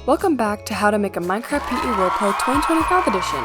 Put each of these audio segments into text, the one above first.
Welcome back to How to Make a Minecraft PE Roleplay 2025 edition.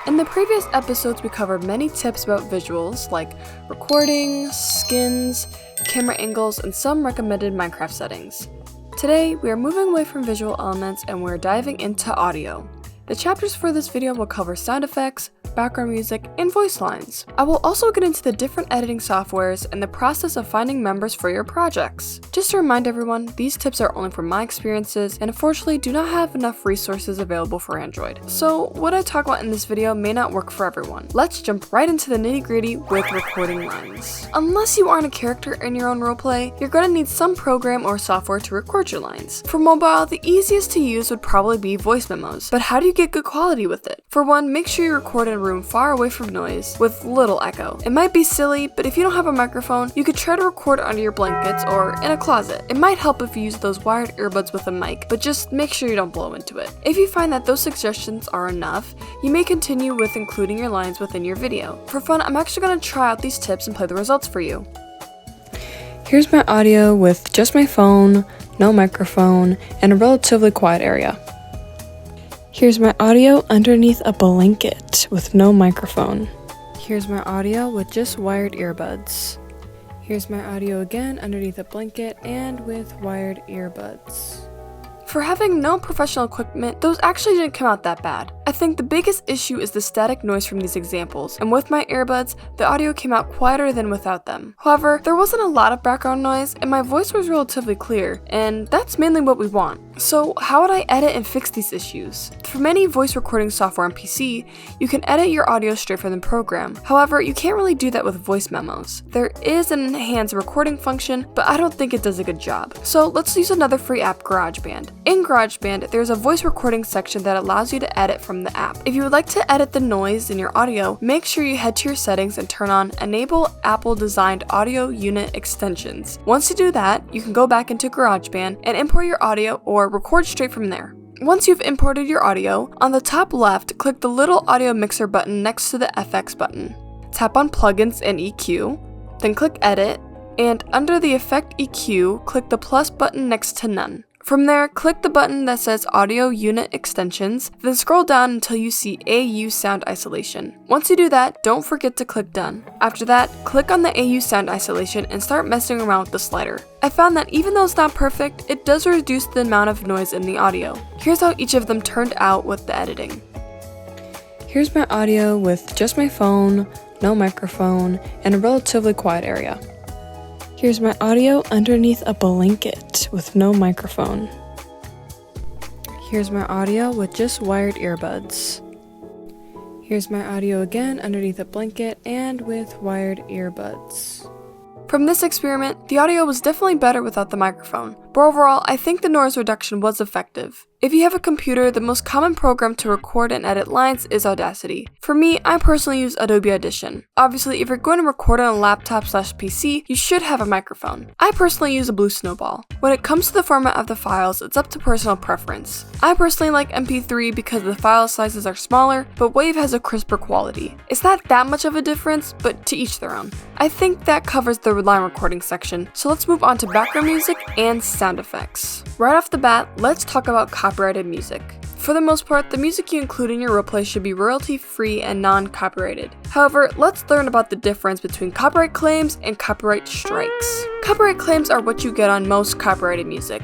In the previous episodes, we covered many tips about visuals like recording, skins, camera angles, and some recommended Minecraft settings. Today, we are moving away from visual elements and we're diving into audio. The chapters for this video will cover sound effects, background music, and voice lines. I will also get into the different editing softwares and the process of finding members for your projects. Just to remind everyone, these tips are only from my experiences and unfortunately do not have enough resources available for Android. So what I talk about in this video may not work for everyone. Let's jump right into the nitty-gritty with recording lines. Unless you aren't a character in your own roleplay, you're going to need some program or software to record your lines. For mobile, the easiest to use would probably be voice memos, but how do you get good quality with it? For one, make sure you record in a room far away from noise with little echo. It might be silly, but if you don't have a microphone, you could try to record under your blankets or in a closet. It might help if you use those wired earbuds with a mic, but just make sure you don't blow into it. If you find that those suggestions are enough, you may continue with including your lines within your video. For fun, I'm actually going to try out these tips and play the results for you. Here's my audio with just my phone, no microphone, and a relatively quiet area. Here's my audio underneath a blanket with no microphone. Here's my audio with just wired earbuds. Here's my audio again underneath a blanket and with wired earbuds. For having no professional equipment, those actually didn't come out that bad. I think the biggest issue is the static noise from these examples, and with my earbuds, the audio came out quieter than without them. However, there wasn't a lot of background noise, and my voice was relatively clear, and that's mainly what we want. So how would I edit and fix these issues? For many voice recording software on PC, you can edit your audio straight from the program. However, you can't really do that with voice memos. There is an enhanced recording function, but I don't think it does a good job. So let's use another free app, GarageBand. In GarageBand, there's a voice recording section that allows you to edit from the app. If you would like to edit the noise in your audio, make sure you head to your settings and turn on Enable Apple Designed Audio Unit Extensions. Once you do that, you can go back into GarageBand and import your audio or record straight from there. Once you've imported your audio, on the top left, click the little audio mixer button next to the FX button. Tap on Plugins and EQ, then click Edit, and under the Effect EQ, click the plus button next to None. From there, click the button that says Audio Unit Extensions, then scroll down until you see AU Sound Isolation. Once you do that, don't forget to click Done. After that, click on the AU Sound Isolation and start messing around with the slider. I found that even though it's not perfect, it does reduce the amount of noise in the audio. Here's how each of them turned out with the editing. Here's my audio with just my phone, no microphone, and a relatively quiet area. Here's my audio underneath a blanket with no microphone. Here's my audio with just wired earbuds. Here's my audio again underneath a blanket and with wired earbuds. From this experiment, the audio was definitely better without the microphone, but overall, I think the noise reduction was effective. If you have a computer, the most common program to record and edit lines is Audacity. For me, I personally use Adobe Audition. Obviously, if you're going to record on a laptop/PC, you should have a microphone. I personally use a Blue Snowball. When it comes to the format of the files, it's up to personal preference. I personally like MP3 because the file sizes are smaller, but WAV has a crisper quality. It's not that much of a difference, but to each their own. I think that covers the line recording section, so let's move on to background music and sound effects. Right off the bat, let's talk about copyrighted music. For the most part, the music you include in your roleplay should be royalty-free and non-copyrighted. However, let's learn about the difference between copyright claims and copyright strikes. Copyright claims are what you get on most copyrighted music.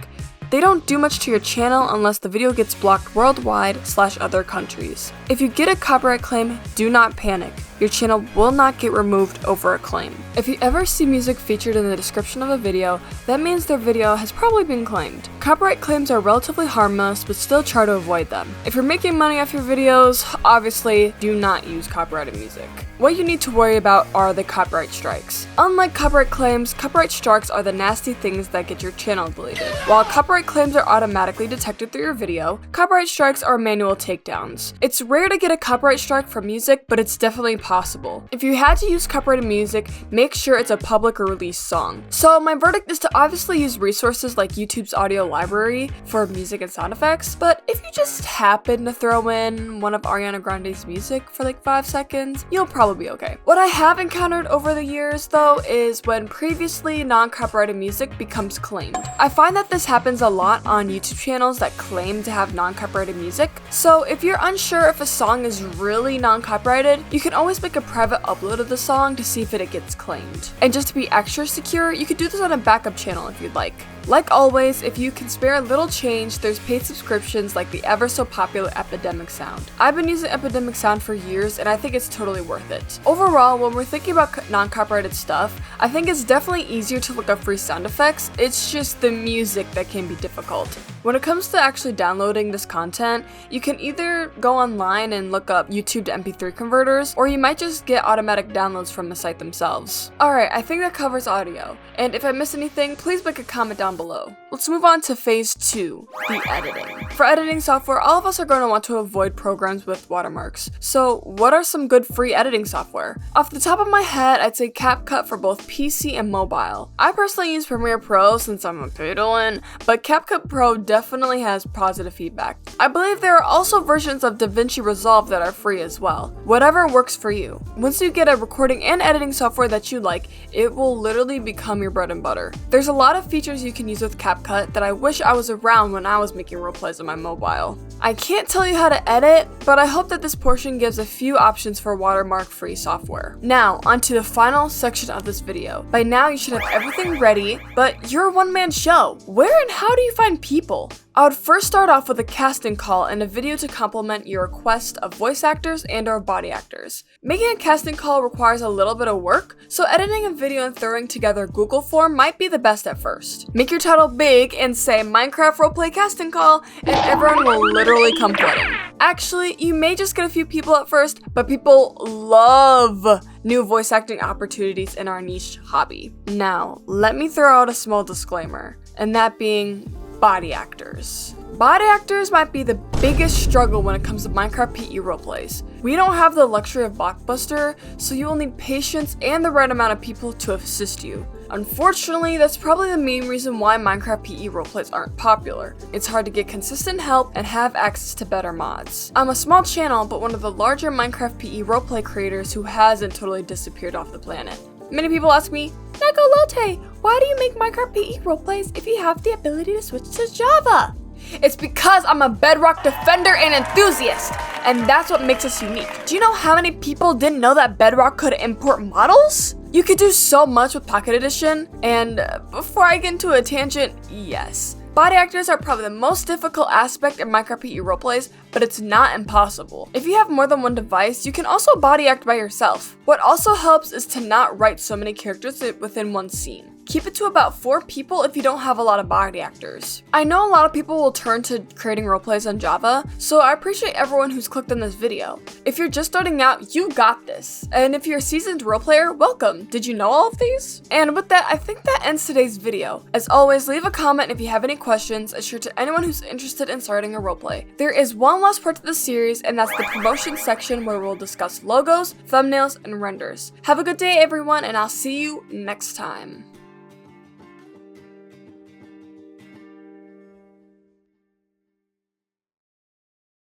They don't do much to your channel unless the video gets blocked worldwide/other countries. If you get a copyright claim, do not panic. Your channel will not get removed over a claim. If you ever see music featured in the description of a video, that means their video has probably been claimed. Copyright claims are relatively harmless, but still try to avoid them. If you're making money off your videos, obviously do not use copyrighted music. What you need to worry about are the copyright strikes. Unlike copyright claims, copyright strikes are the nasty things that get your channel deleted. While copyright claims are automatically detected through your video, copyright strikes are manual takedowns. It's rare to get a copyright strike for music, but it's definitely impossible. If you had to use copyrighted music, make sure it's a public or released song. So my verdict is to obviously use resources like YouTube's audio library for music and sound effects, but if you just happen to throw in one of Ariana Grande's music for like 5 seconds, you'll probably be okay. What I have encountered over the years though is when previously non-copyrighted music becomes claimed. I find that this happens a lot on YouTube channels that claim to have non-copyrighted music, so if you're unsure if a song is really non-copyrighted, you can always make a private upload of the song to see if it gets claimed. And just to be extra secure, you could do this on a backup channel if you'd like. Like always, if you can spare a little change, there's paid subscriptions like the ever so popular Epidemic Sound. I've been using Epidemic Sound for years and I think it's totally worth it. Overall, when we're thinking about non-copyrighted stuff, I think it's definitely easier to look up free sound effects, it's just the music that can be difficult. When it comes to actually downloading this content, you can either go online and look up YouTube to MP3 converters, or you might just get automatic downloads from the site themselves. Alright, I think that covers audio, and if I missed anything, please make a comment down below. Let's move on to phase 2, the editing. For editing software, all of us are going to want to avoid programs with watermarks. So what are some good free editing software? Off the top of my head, I'd say CapCut for both PC and mobile. I personally use Premiere Pro since I'm a fiddlin', but CapCut Pro definitely has positive feedback. I believe there are also versions of DaVinci Resolve that are free as well. Whatever works for you. Once you get a recording and editing software that you like, it will literally become your bread and butter. There's a lot of features you can use with CapCut that I wish I was around when I was making roleplays on my mobile. I can't tell you how to edit, but I hope that this portion gives a few options for watermark-free software. Now, onto the final section of this video. By now, you should have everything ready, but you're a one-man show. Where and how do you find people? I would first start off with a casting call and a video to complement your request of voice actors and or body actors. Making a casting call requires a little bit of work, so editing a video and throwing together a Google form might be the best at first. Make your title big and say Minecraft roleplay casting call, and everyone will literally come flooding. Actually, you may just get a few people at first, but people love new voice acting opportunities in our niche hobby. Now, let me throw out a small disclaimer, and that being body actors. Body actors might be the biggest struggle when it comes to Minecraft PE roleplays. We don't have the luxury of Blockbuster, so you will need patience and the right amount of people to assist you. Unfortunately, that's probably the main reason why Minecraft PE roleplays aren't popular. It's hard to get consistent help and have access to better mods. I'm a small channel, but one of the larger Minecraft PE roleplay creators who hasn't totally disappeared off the planet. Many people ask me, Negolote, why do you make Minecraft PE roleplays if you have the ability to switch to Java? It's because I'm a Bedrock defender and enthusiast, and that's what makes us unique. Do you know how many people didn't know that Bedrock could import models? You could do so much with Pocket Edition, and before I get into a tangent, yes. Body actors are probably the most difficult aspect of Minecraft PE roleplays, but it's not impossible. If you have more than one device, you can also body act by yourself. What also helps is to not write so many characters within one scene. Keep it to about 4 people if you don't have a lot of body actors. I know a lot of people will turn to creating roleplays on Java, so I appreciate everyone who's clicked on this video. If you're just starting out, you got this. And if you're a seasoned roleplayer, welcome. Did you know all of these? And with that, I think that ends today's video. As always, leave a comment if you have any questions, and share to anyone who's interested in starting a roleplay. There is one last part to the series, and that's the promotion section where we'll discuss logos, thumbnails, and renders. Have a good day, everyone, and I'll see you next time.